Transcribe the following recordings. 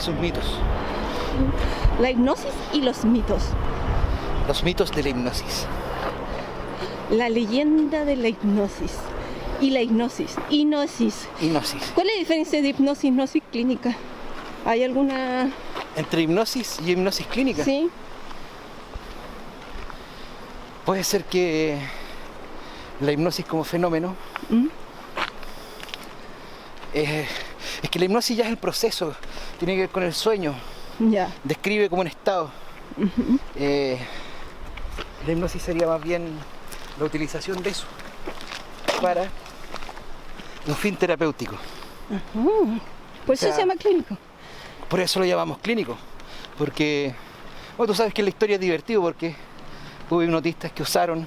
sus mitos. La hipnosis y los mitos. Los mitos de la hipnosis. La leyenda de la hipnosis. Y la hipnosis. Hipnosis. Hipnosis. ¿Cuál es la diferencia de hipnosis y hipnosis clínica? ¿Hay alguna...? Entre hipnosis y hipnosis clínica. Sí. Puede ser que la hipnosis como fenómeno es que la hipnosis ya es el proceso, tiene que ver con el sueño, Ya. describe como un estado. La hipnosis sería más bien la utilización de eso para un fin terapéutico. Por eso O sea, se llama clínico. Por eso lo llamamos clínico, porque bueno, tú sabes que la historia es divertida porque hubo hipnotistas que usaron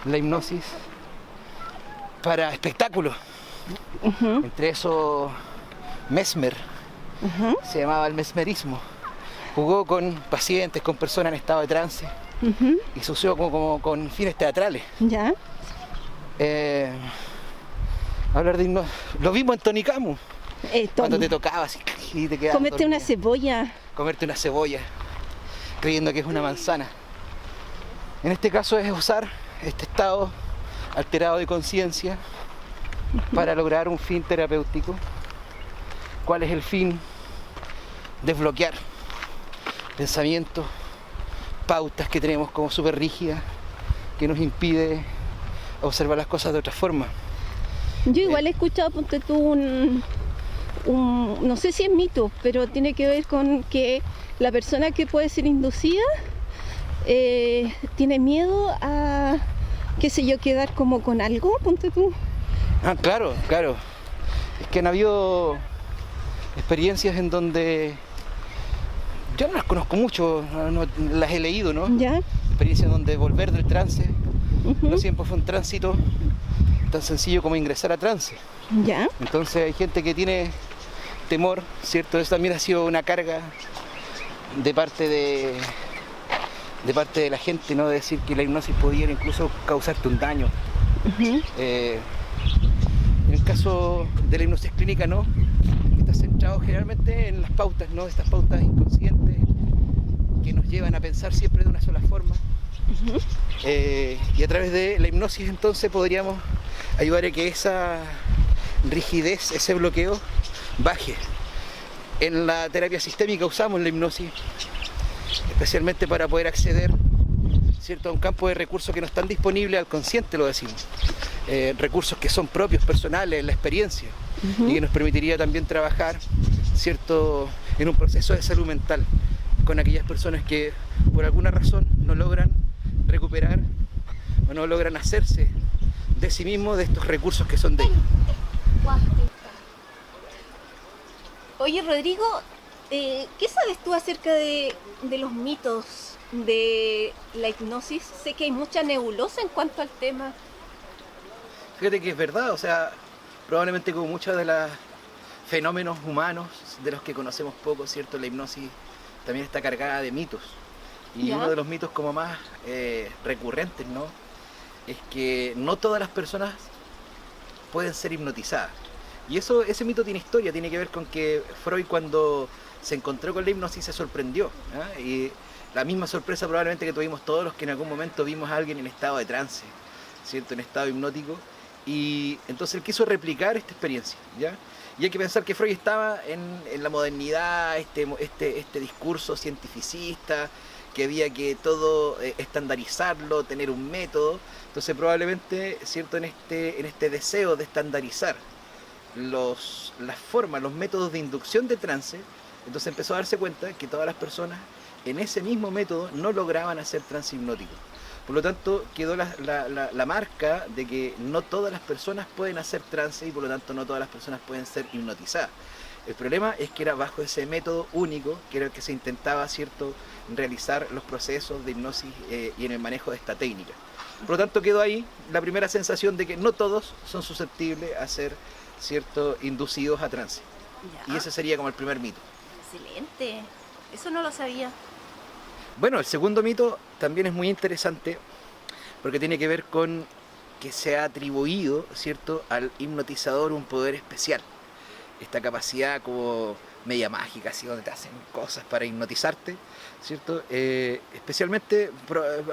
la hipnosis para espectáculos. Entre esos Mesmer, se llamaba el mesmerismo. Jugó con pacientes, con personas en estado de trance y se usó como con fines teatrales. Ya. Hablar de hipnosis. Lo vimos en Tony Camus, cuando te tocabas y te quedabas Comete una dormida. cebolla. Comerte una cebolla creyendo que es una manzana. En este caso es usar este estado alterado de conciencia para lograr un fin terapéutico. ¿Cuál es el fin? Desbloquear pensamientos, pautas que tenemos como súper rígidas, que nos impide observar las cosas de otra forma. Yo igual he escuchado, ponte tú, no sé si es mito, pero tiene que ver con que la persona que puede ser inducida tiene miedo a, qué sé yo, quedar como con algo, ponte tú. Ah, claro, claro. Es que han habido experiencias en donde yo no las conozco mucho, no las he leído, ¿no? Ya. Experiencias donde volver del trance no siempre fue un tránsito tan sencillo como ingresar a trance. Ya. Entonces hay gente que tiene temor, ¿cierto? Eso también ha sido una carga de parte de la gente, ¿no? De decir que la hipnosis podía incluso causarte un daño. En el caso de la hipnosis clínica, no. Está centrado generalmente en las pautas, ¿no? Estas pautas inconscientes que nos llevan a pensar siempre de una sola forma. Y a través de la hipnosis entonces podríamos ayudar a que esa rigidez, ese bloqueo, baje. En la terapia sistémica usamos la hipnosis especialmente para poder acceder, ¿cierto?, a un campo de recursos que no están disponibles al consciente, lo decimos. Recursos que son propios, personales, la experiencia, y que nos permitiría también trabajar, ¿cierto?, en un proceso de salud mental con aquellas personas que por alguna razón no logran recuperar o no logran hacerse de sí mismos, de estos recursos que son de ellos. Oye, Rodrigo, ¿qué sabes tú acerca de los mitos de la hipnosis? Sé que hay mucha nebulosa en cuanto al tema. Fíjate que es verdad, o sea, probablemente como muchos de los fenómenos humanos de los que conocemos poco, ¿cierto? La hipnosis también está cargada de mitos. Y ¿Ya? uno de los mitos como más recurrentes, ¿no?, es que no todas las personas pueden ser hipnotizadas. Y ese mito tiene historia, tiene que ver con que Freud, cuando se encontró con la hipnosis, se sorprendió, ¿eh? Y la misma sorpresa probablemente que tuvimos todos los que en algún momento vimos a alguien en estado de trance, ¿cierto?, en estado hipnótico. Y entonces él quiso replicar esta experiencia, ¿ya? Y hay que pensar que Freud estaba en la modernidad, este discurso cientificista, que había que todo estandarizarlo, tener un método. Entonces probablemente, ¿cierto?, en este deseo de estandarizar las formas, los métodos de inducción de trance, entonces empezó a darse cuenta que todas las personas en ese mismo método no lograban hacer trance hipnótico. Por lo tanto, quedó la marca de que no todas las personas pueden hacer trance y por lo tanto no todas las personas pueden ser hipnotizadas. El problema es que era bajo ese método único, que era el que se intentaba, ¿cierto?, realizar los procesos de hipnosis y en el manejo de esta técnica. Por lo tanto, quedó ahí la primera sensación de que no todos son susceptibles a ser, ¿cierto?, inducidos a trance. Ya. Y ese sería como el primer mito. Excelente. Eso no lo sabía. Bueno, el segundo mito también es muy interesante porque tiene que ver con que se ha atribuido, ¿cierto?, al hipnotizador un poder especial. Esta capacidad como media mágica, así donde te hacen cosas para hipnotizarte, ¿cierto? Especialmente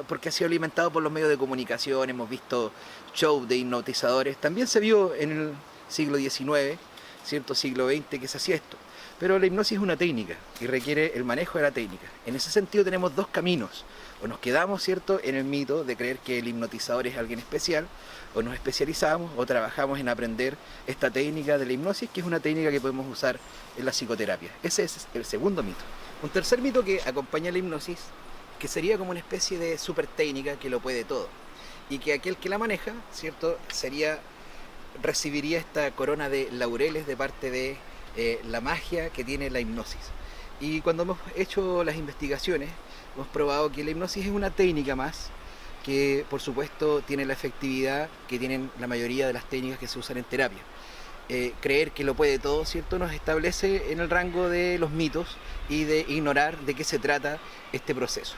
porque ha sido alimentado por los medios de comunicación, hemos visto shows de hipnotizadores, también se vio en el siglo XIX, ¿cierto? Siglo XX que se hacía esto. Pero la hipnosis es una técnica y requiere el manejo de la técnica. En ese sentido tenemos dos caminos. O nos quedamos, ¿cierto?, en el mito de creer que el hipnotizador es alguien especial, o nos especializamos o trabajamos en aprender esta técnica de la hipnosis, que es una técnica que podemos usar en la psicoterapia. Ese es el segundo mito. Un tercer mito que acompaña a la hipnosis, que sería como una especie de super técnica que lo puede todo. Y que aquel que la maneja, ¿cierto?, recibiría esta corona de laureles de parte de la magia que tiene la hipnosis. Y cuando hemos hecho las investigaciones, hemos probado que la hipnosis es una técnica más, que por supuesto tiene la efectividad que tienen la mayoría de las técnicas que se usan en terapia. Creer que lo puede todo, ¿cierto?, nos establece en el rango de los mitos y de ignorar de qué se trata este proceso.